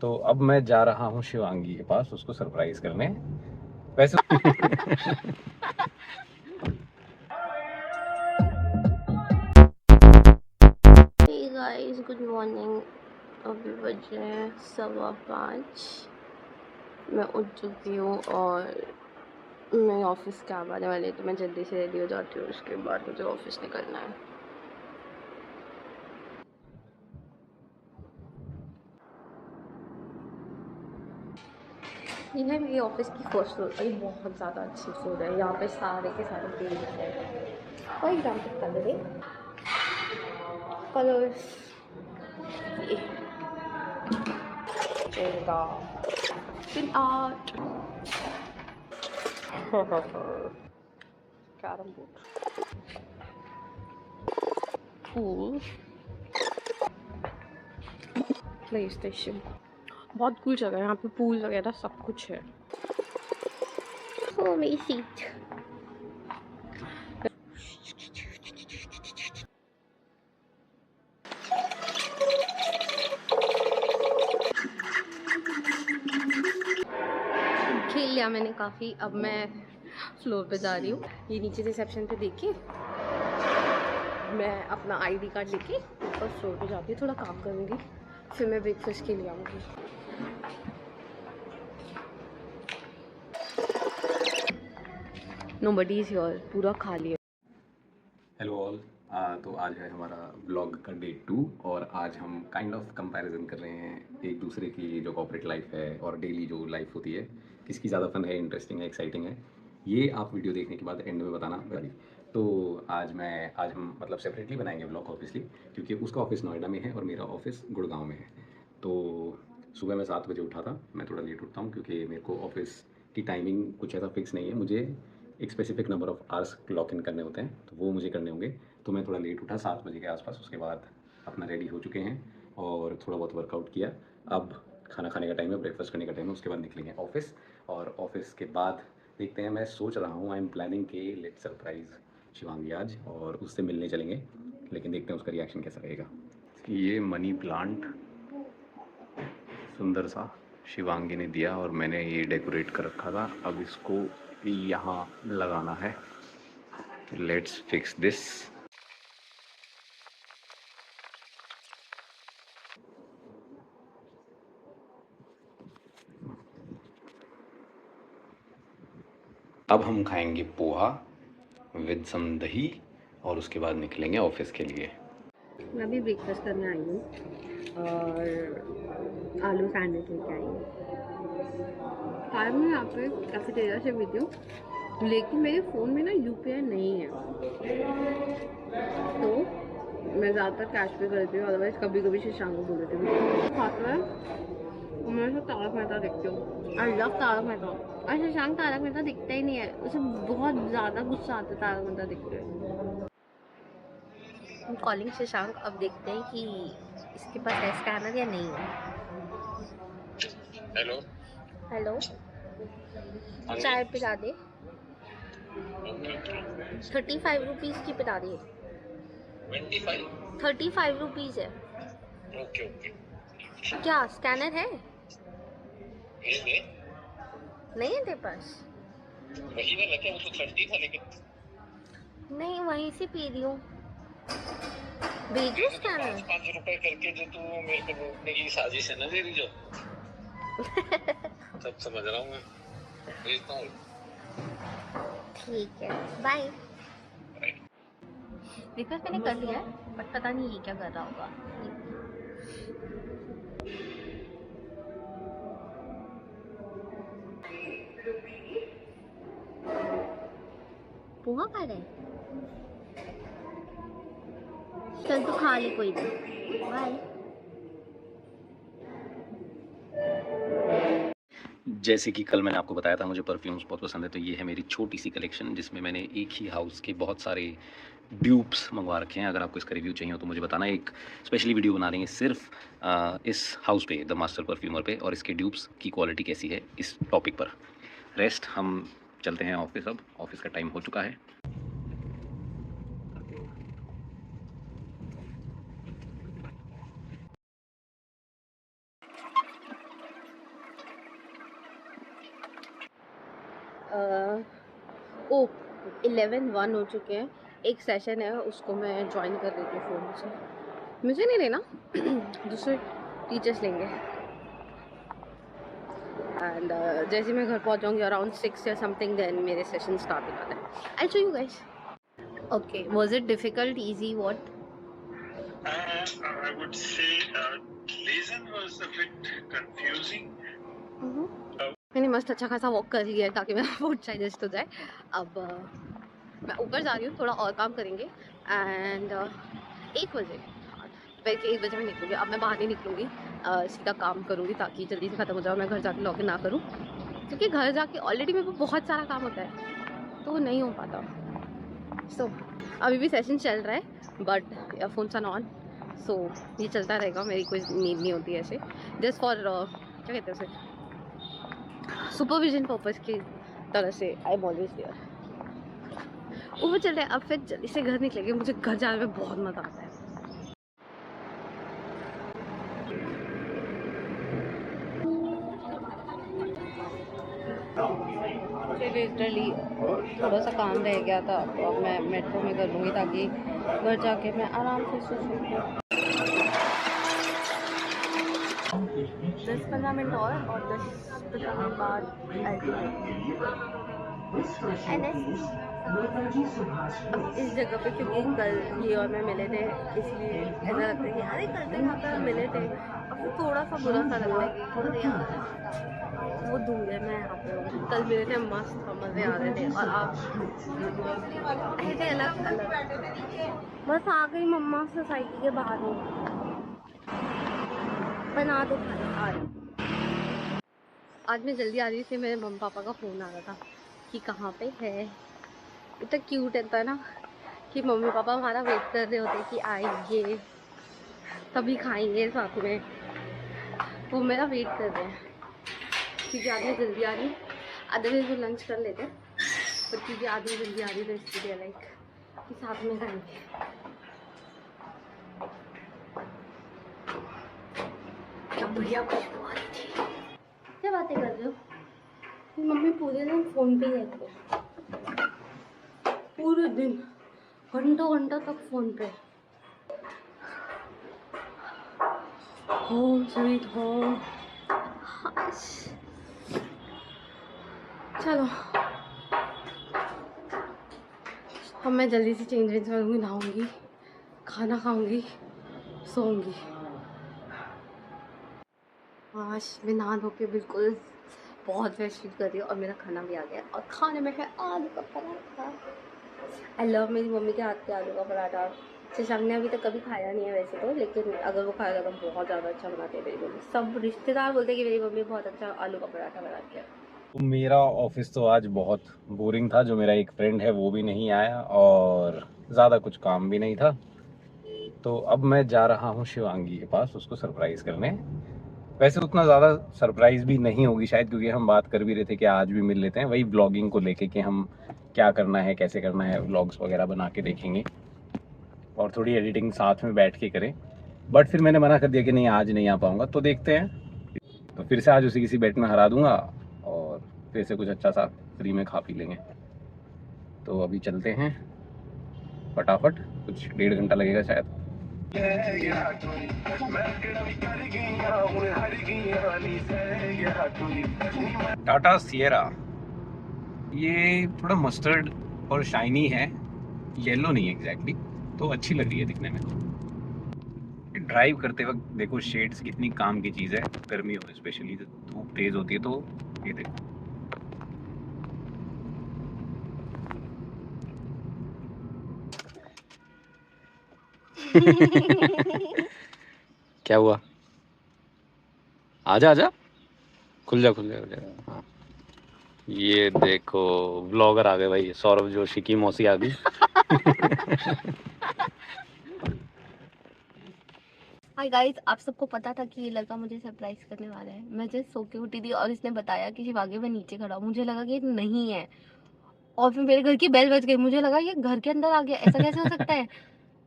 तो अब मैं जा रहा हूँ शिवांगी के पास उसको सरप्राइज करने। वैसे हे गाइस, गुड मॉर्निंग। अभी बज रहे हैं 5:15। मैं उठ चुकी हूँ और मेरे ऑफिस कैब आने वाली है, तो मैं जल्दी से रेडी हो जाती हूँ। उसके बाद मुझे ऑफिस निकलना है। ये है मेरी ऑफिस की फर्स्ट फ्लोर। अरे बहुत ज़्यादा अच्छी फ्लोर है। यहाँ पे सारे के सारे पेज हैं। कोई एग्जाम्पल कलर है, colours pin art carrom board, pool, play station. बहुत कूल जगह है यहाँ पे, पूल वगैरह सब कुछ है। ओ मेरी सीट। खेल लिया मैंने काफ़ी। अब मैं फ्लोर पे जा रही हूँ। ये नीचे रिसेप्शन पे देखिए, मैं अपना आईडी कार्ड लेके ऊपर फ्लोर पे जाती हूँ, थोड़ा काम करूँगी, फिर मैं ब्रेकफास्ट के लिए आऊँगी। नोबडी इज हियर, पूरा खाली है। Hello all. तो आज है हमारा ब्लॉग का डे 2 और आज हम काइंड ऑफ कंपैरिजन कर रहे हैं एक दूसरे की जो कॉर्पोरेट लाइफ है और डेली जो लाइफ होती है, किसकी ज़्यादा फन है, इंटरेस्टिंग है, एक्साइटिंग है। ये आप वीडियो देखने के बाद एंड में बताना भाई। तो आज हम मतलब सेपरेटली बनाएंगे ब्लॉग ऑब्वियसली, क्योंकि उसका ऑफिस नोएडा में है और मेरा ऑफिस गुड़गांव में है। तो सुबह मैं 7 बजे उठा था। मैं थोड़ा लेट उठता हूँ क्योंकि मेरे को ऑफिस की टाइमिंग कुछ ऐसा फिक्स नहीं है। मुझे एक specific number of hours clock in करने होते हैं, तो वो मुझे करने होंगे। तो मैं थोड़ा लेट उठा 7 बजे के आसपास। उसके बाद अपना रेडी हो चुके हैं और थोड़ा बहुत वर्कआउट किया। अब खाना खाने का टाइम है, ब्रेकफास्ट करने का टाइम है, उसके बाद निकलेंगे ऑफिस। और ऑफिस के बाद देखते हैं, मैं सोच रहा हूँ, आई एम प्लानिंग के लेट सरप्राइज़ शिवांगी आज और उससे मिलने चलेंगे, लेकिन देखते हैं उसका रिएक्शन कैसा रहेगा। ये मनी प्लांट सुंदर सा शिवांगी ने दिया और मैंने ये डेकोरेट कर रखा था। अब इसको यहाँ लगाना है। Let's fix this. अब हम खाएंगे पोहा विद सम दही और उसके बाद निकलेंगे ऑफिस के लिए। मैं भी ब्रेकफास्ट करने आई हूँ और आलू सैंडविच लेके आई हूँ। आज मैं यहाँ पे कैफेटेरिया से भी हूँ, लेकिन मेरे फ़ोन में ना यूपीआई नहीं है, तो मैं ज़्यादातर कैश पे करती हूँ। अदरवाइज़ कभी कभी शशांक को बोल देती हूँ खाता है। और मैं तो तारक मेहता देखती हूँ। I love Tarak Mehta. और शशांक तारक मेहता दिखता ही नहीं है, उसे बहुत ज़्यादा गुस्सा आता है तारक मेहता देखते हुए। हम कॉलिंग शशांक। अब देखते हैं कि इसके पास है स्कैनर या नहीं है। हेलो। हेलो, हाँ जी। चाय पिला दे। Okay okay. 35 रुपीज़ की पिला दे। 25। 35 रुपीज़ है। Okay okay. क्या स्कैनर है? भेज दे। नहीं है तेरे पास? वही ना लगे, वो तो 30 था लेकिन। नहीं, वहीं से पी रही हूँ। भेजू तो स्कैनर? 5-5 रुपए करके जो तू मेरे को लूटने की साजिश है ना तेरी, जो सब समझ रहा हूँ मैं। भेजता हूँ। ठीक है, बाय। ब्रेकफास्ट मैंने कर लिया है, बट पता नहीं ये क्या कर रहा होगा। पोहा खा रहे हैं? चल तू खा ले, कोई नहीं। बाय। जैसे कि कल मैंने आपको बताया था मुझे परफ्यूम्स बहुत पसंद है, तो ये है मेरी छोटी सी कलेक्शन जिसमें मैंने एक ही हाउस के बहुत सारे ड्यूप्स मंगवा रखे हैं। अगर आपको इसका रिव्यू चाहिए हो तो मुझे बताना। एक स्पेशली वीडियो बना देंगे सिर्फ इस हाउस पे, द मास्टर परफ्यूमर पे, और इसके ड्यूप्स की क्वालिटी कैसी है इस टॉपिक पर। रेस्ट हम चलते हैं ऑफिस। अब ऑफिस का टाइम हो चुका है। ओ 11:01 हो चुके हैं। एक सेशन है उसको मैं ज्वाइन कर देती हूँ फ़ोन से। मुझे नहीं लेना दूसरे टीचर्स लेंगे। एंड जैसे मैं घर पहुँच जाऊँगी अराउंड 6 या समथिंग, देन मेरे सेशन स्टार्ट हो जाते हैं। I show you guys. Okay, was it difficult, easy, what? I would say Lezen was a bit confusing. मैंने मस्त अच्छा खासा वॉक कर लिया है ताकि मेरा फूड डाइजेस्ट हो जाए। अब मैं ऊपर जा रही हूँ, थोड़ा और काम करेंगे। एंड 1 बजे, वैसे 1 बजे मैं निकलूँगी। अब मैं बाहर नहीं निकलूँगी, सीधा काम करूँगी ताकि जल्दी से ख़त्म हो जाए। मैं घर जाके लॉगिन ना करूँ क्योंकि घर जाके ऑलरेडी मेरे को बहुत सारा काम होता है तो वो नहीं हो पाता। सो अभी भी सेशन चल रहा है बट ईयरफोन्स आर ऑन, सो ये चलता रहेगा। मेरी कोई नीड नहीं होती है ऐसे, जस्ट फॉर क्या कहते हैं उसे, सुपरविजन पर्पस की तरह से। I am always there. ऊपर चल रहे हैं, अब फिर जल्दी से घर निकलेंगे। मुझे घर जाने में बहुत मज़ा आता है। मुझे लिटरली थोड़ा सा काम रह गया था तो अब मैं मेट्रो में कर लूँगी ताकि घर जाके मैं आराम से सो सकूँ। 10-15 मिनट और 10-15 मिनट बाद इस जगह पे, क्योंकि कल ये और मैं मिले थे इसलिए ऐसा लगता है कि अरे कल तो यहाँ पर मिले थे। अब फिर थोड़ा सा बुरा सा लगता है कि अरे यार वो दूर है, मैं यहाँ पे कल मिले थे, मस्त मज़े आ रहे थे। और आप ऐसे अलग अलग बस आ गई मम्मा सोसाइटी के बाहर में, बना दो खाना। आज मैं जल्दी आ रही थी, मेरे मम्मी पापा का फ़ोन आ रहा था कि कहाँ पे है। इतना क्यूट रहता ना कि मम्मी पापा हमारा वेट कर रहे होते कि आएंगे तभी खाएंगे साथ में। वो मेरा वेट कर रहे हैं क्योंकि आज मैं जल्दी आ रही हूँ। अदरवाइज वो लंच कर लेते पर क्योंकि आज मैं जल्दी आ रही तो इसलिए लाइक कि साथ में खाएंगे। क्या बढ़िया खुशबू आ रही थी। क्या बातें कर रहे हो? मम्मी पूरे दिन फ़ोन पे ही रहती है, पूरे दिन घंटों घंटों तक फ़ोन पे। Home sweet home. चलो अब मैं जल्दी से चेंज वेंज करूँगी, नहाऊँगी, खाना खाऊँगी, सोऊंगी। आज मैं नहा धो के बिल्कुल बहुत फ्रेश फील कर रही हूँ और मेरा खाना भी आ गया और खाने में है आलू का पराठा। आई लव मेरी मम्मी के हाथ के आलू का पराठा। शशांक ने अभी तक कभी खाया नहीं है वैसे तो, लेकिन अगर वो खाएगा तो बहुत ज़्यादा अच्छा बनाती है मेरी मम्मी। सब रिश्तेदार बोलते हैं कि मेरी मम्मी बहुत अच्छा आलू का पराठा बनाती है। तो मेरा ऑफिस तो आज बहुत बोरिंग था। जो मेरा एक फ्रेंड है वो भी नहीं आया और ज़्यादा कुछ काम भी नहीं था, तो अब मैं जा रहा हूँ शिवांगी के पास उसको सरप्राइज़ करने। वैसे उतना ज़्यादा सरप्राइज़ भी नहीं होगी शायद, क्योंकि हम बात कर भी रहे थे कि आज भी मिल लेते हैं, वही ब्लॉगिंग को लेके कि हम क्या करना है, कैसे करना है, व्लॉग्स वगैरह बना के देखेंगे और थोड़ी एडिटिंग साथ में बैठ के करें। बट फिर मैंने मना कर दिया कि नहीं आज नहीं आ पाऊँगा, तो देखते हैं। तो फिर से आज उसी किसी बेट में हरा दूँगा और फिर से कुछ अच्छा सा फ्री में खा पी लेंगे। तो अभी चलते हैं फटाफट, कुछ 1.5 घंटा लगेगा शायद। टाटा सिएरा, ये थोड़ा मस्टर्ड और शाइनी है, येलो नहीं एग्जैक्टली, तो अच्छी लग रही है दिखने में। ड्राइव करते वक्त देखो शेड्स कितनी काम की चीज़ है, गर्मी हो स्पेशली धूप तेज़ होती है तो ये देखो। क्या हुआ? आजा आजा, खुल जा खुल जा खुल जा। हाँ ये देखो व्लॉगर आ गए भाई, सौरभ जोशी की मौसी आ गई। हाय गाइस, आप सबको पता था कि ये लड़का मुझे सरप्राइज करने वाला है। मैं जस्ट सो के उठी थी और इसने बताया कि शिवांगी मैं नीचे खड़ा हूँ। मुझे लगा कि ये नहीं है और फिर मेरे घर की बेल बज गई। मुझे लगा ये घर के अंदर आ गया, ऐसा कैसे हो सकता है?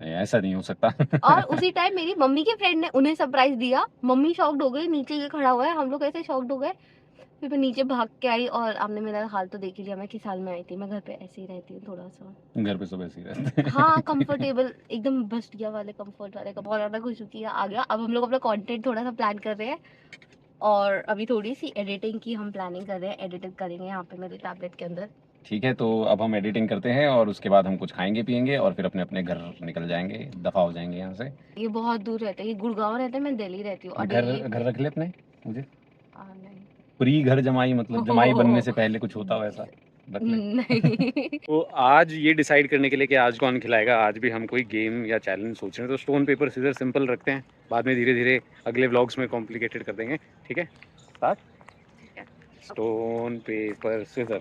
ऐसा नहीं हो सकता। और उसी टाइम मेरी मम्मी के फ्रेंड ने उन्हें सरप्राइज दिया। मम्मी शॉक्ड हो गई, नीचे ये खड़ा हुआ है, हम लोग ऐसे शॉक्ड हो गए। फिर मैं नीचे भाग के आई और आपने मेरा हाल तो देख ही लिया, मैं किस हाल में आई थी। मैं घर पे ऐसे ही रहती हूँ थोड़ा सा। घर पे सब ऐसे ही रहते हैं। हाँ, कंफर्टेबल एकदम बस्टिया वाले कंफर्ट वाले का बहुत ज़्यादा खुश हो किया आ गया। अब हम लोग अपना कंटेंट थोड़ा सा प्लान कर रहे हैं और अभी थोड़ी सी एडिटिंग की हम प्लानिंग कर रहे हैं। एडिट करेंगे यहाँ पे मेरे टैबलेट के अंदर। ठीक है, तो अब हम एडिटिंग करते हैं और उसके बाद हम कुछ खाएंगे पिएंगे और फिर अपने अपने घर निकल जाएंगे, दफा हो जाएंगे यहाँ से। ये बहुत दूर रहता है, ये गुड़गांव रहता है, मैं दिल्ली रहती हूँ और घर डेली घर रख ले अपने मुझे। नहीं प्री घर जमाई, मतलब जमाई बनने से पहले कुछ होता हो ऐसा रख ले। नहीं। तो आज ये डिसाइड करने के लिए कि आज कौन खिलाएगा, आज भी हम कोई गेम या चैलेंज सोच रहे हैं। तो स्टोन पेपर सीजर सिंपल रखते हैं, बाद में धीरे धीरे अगले व्लॉग्स में कॉम्प्लिकेटेड कर देंगे। ठीक है, start. Stone paper scissor,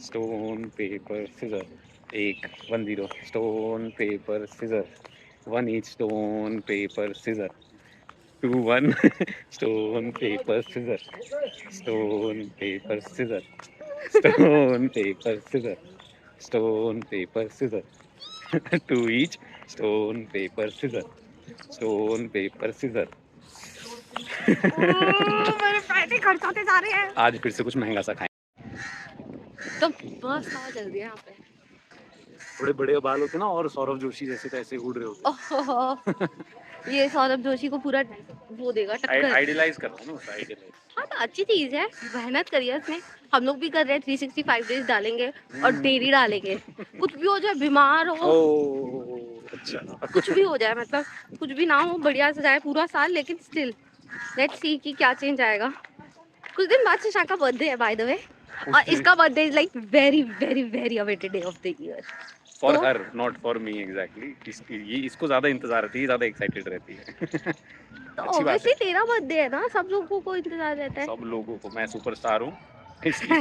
stone paper scissor. 1-1-0। Stone paper scissor 1 each. Stone paper scissor 2-1। Stone paper scissor, stone paper scissor, stone paper scissor, stone paper scissor 2 each. Stone paper scissor, stone paper scissor. मेरे पैसे खर्च होते जा रहे हैं। आज फिर से कुछ महंगा सा खाएं। तो बस आ जल्दी यहाँ पे। बड़े बड़े बाल होते ना, और सौरभ जोशी जैसे तैसे उड़ रहे होते। ओहो, ये सौरभ जोशी को पूरा वो देगा टक्कर। आइडियलाइज कर रहा हूँ ना, आइडियलाइज। हाँ तो अच्छी चीज है, मेहनत करिए उसने। हम लोग भी कर रहे हैं, 365 डेज डालेंगे और डेली डालेंगे। कुछ भी हो जाए, बीमार हो, अच्छा, कुछ भी हो जाए, मतलब कुछ भी ना हो, बढ़िया से जाए पूरा साल, लेकिन स्टिल लेट्स सी कि क्या चेंज आएगा। कुछ दिन बाद से का बर्थडे है बाय द वे, और इसका birthday is like very very very awaited day of the year for her, not for me exactly. ये इसको ज्यादा इंतजार रहती है, ज्यादा एक्साइटेड रहती है। तो अच्छी बात ऑब्वियसली है। तेरा बर्थडे है ना, सब लोगों को इंतजार रहता है। सब लोगों को, मैं सुपरस्टार हूँ इसलिए।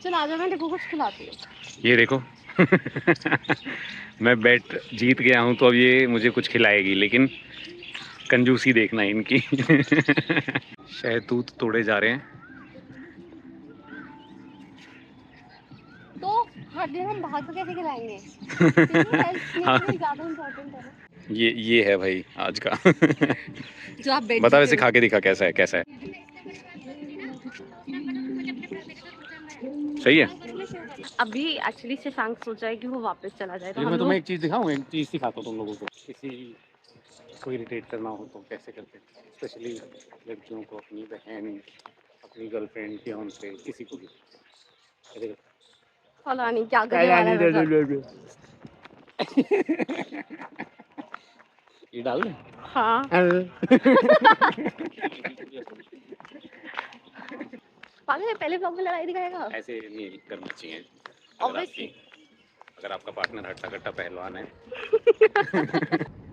चल आजा, मैं देखो कुछ खिलाती हूँ। ये देखो। मैं बेट जीत गया हूँ, तो अब ये मुझे कुछ खिलाएगी, लेकिन कंजूसी देखना इनकी। शहतूत तोड़े जा रहे हैं। तो हर दिन हम बाहर को कैसे खिलाएंगे? हाँ, ज्यादा इम्पोर्टेंट है ना। ये है भाई आज का। जो आप बेड बता वैसे खा के दिखा कैसा है, कैसा है? सही है। अभी एक्चुअली शशांक सोचा है कि वो वापस चला जाए, तो मैं हम तुम्हें लोग एक चीज दिखाऊं, एक चीज सिखाता हूँ तुम लोगों को। किसी को इरिटेट करना हो तो कैसे करते हैं, स्पेशली लड़कियों को, अपनी बहन, अपनी गर्लफ्रेंड, फियांसे, किसी को भी। अरे पता नहीं क्या करने वाला है मेरे साथ। ये डाल दे। हाँ। पागल है, पहले ब्लॉग में लड़ाई दिखाएगा। ऐसे नहीं करना चाहिए। Obviously. अगर आपका पार्टनर हट्टा कट्टा पहलवान है।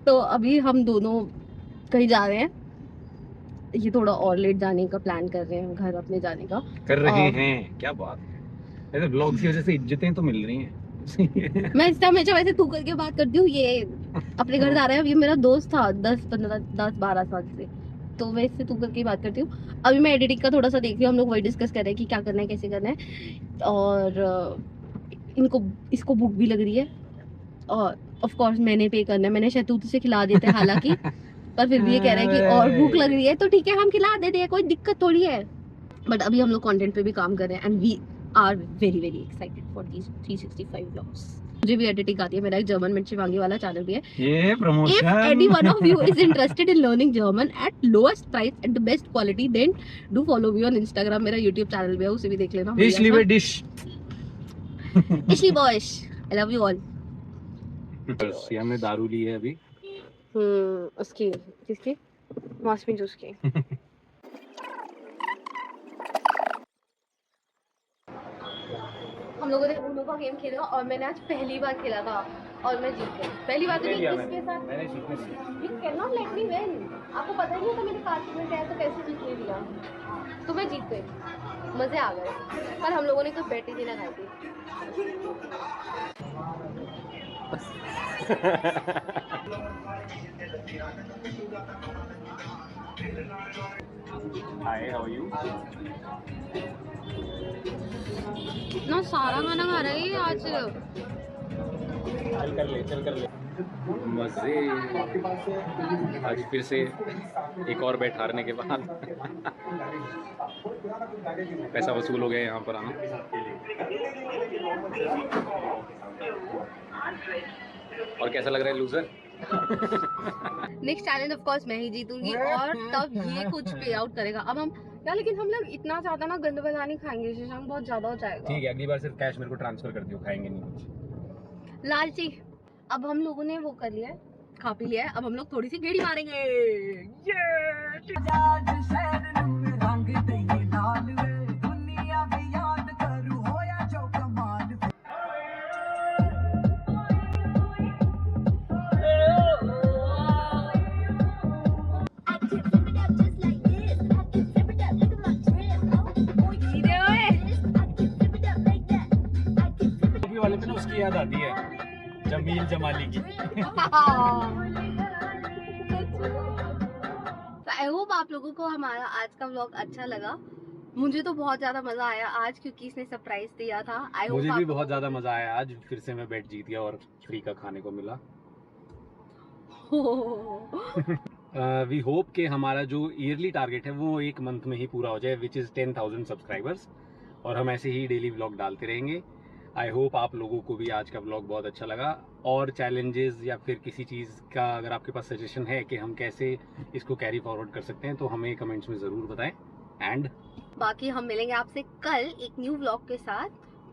तो अभी हम दोनों कहीं जा रहे हैं, ये थोड़ा और लेट जाने का प्लान कर रहे हैं, घर अपने जाने का कर रहे हैं। क्या बात है, ऐसे ब्लॉग की वजह से इज्जतें तो मिल रही हैं। मैं इस टाइम हमेशा वैसे तू करके बात करती हूँ। ये अपने घर जा रहा है, ये मेरा दोस्त था 10-12 साल से, तो मैं इससे तू करके बात करती हूँ। अभी मैं एडिटिंग का थोड़ा सा देख रही हूँ, हम लोग वही डिस्कस कर रहे हैं कि क्या करना है, कैसे करना है। और इसको भूख भी लग रही है, और ऑफ कोर्स मैंने पे करना है। मैंने शहतूत से खिला देते हैं हालांकि, पर फिर भी ये कह रहा है कि और भूख लग रही है, तो ठीक है हम खिला देते हैं, कोई दिक्कत थोड़ी है। बट अभी हम लोग कंटेंट पे भी काम कर रहे हैं, and we are very very excited for these 365 vlogs. मुझे भी एडिटिंग आती है, मेरा एक जर्मन में शिवांगी वाला चैनल भी है। ये promotion. If any one of you is interested in learning German at lowest price and the best quality, then do follow me on Instagram. मेरा YouTube चैनल भी है, उसे भी देख लेना। Ich liebe dich. Ich liebe euch. I love you all. बस ये हमने दारू ली है अभी। उसकी किसकी? मौसमी जूस की। हम लोगों ने उनो का गेम खेला और मैंने आज पहली बार खेला था और मैं जीत गई। पहली बार तो नहीं, किसके साथ? मैंने जीतने से। You cannot let me win. आपको पता ही नहीं था मेरे कार्ड में क्या है, तो कैसे जीतने दिया? तो मैं जीत गई, मजे आ गए। पर हम लोगों ने कोई बेट ही नहीं लगाई थी। Hi, how are you? इतना सारा खाना खा रहा है ये आज। चल कर ले, चल कर ले। मजे। आज फिर से एक और बैट हारने के बाद पैसा वसूल हो गया यहाँ पर आना। और कैसा लग रहा है loser? Next challenge of course मैं ही जीतूंगी और तब ये कुछ पे आउट करेगा। अब हम यार, लेकिन हम लोग इतना ज्यादा ना गंद बजा नहीं खाएंगे शशांक, बहुत ज्यादा हो जाएगा। ठीक है, अगली बार सिर्फ कैश मेरे को ट्रांसफर कर दियो, खाएंगे नहीं कुछ। लालची। अब हम लोगों ने वो कर लिया है, खा पी लिया है, अब हम लोग थोड़ी सी गेड़ी मारेंगे। वाले पे ना उसकी याद आती है, जमील जमाली की। आई होप आप लोगों को हमारा आज का व्लॉग अच्छा लगा। मुझे तो बहुत ज्यादा मजा आया आज, क्योंकि इसने सरप्राइज दिया था। मुझे भी बहुत ज्यादा मजा आया आज, फिर से मैं बेट जीत गया और फ्री का खाने को मिला। वी होप कि हमारा जो ईयरली टारगेट है वो एक मंथ में ही पूरा हो जाए, विच इज 10,000 सब्सक्राइबर्स, और हम ऐसे ही डेली व्लॉग डालते रहेंगे। आई होप आप लोगों को भी आज का व्लॉग बहुत अच्छा लगा। और चैलेंजेस या फिर किसी चीज़ का अगर आपके पास सजेशन है कि हम कैसे इसको कैरी फॉरवर्ड कर सकते हैं तो हमें कमेंट्स में ज़रूर बताएं। एंड बाकी हम मिलेंगे आपसे कल एक न्यू व्लॉग के साथ,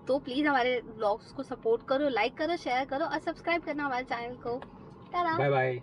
तो प्लीज़ हमारे व्लॉग्स को सपोर्ट करो, लाइक करो, शेयर करो और सब्सक्राइब करना हमारे चैनल को। Bye bye.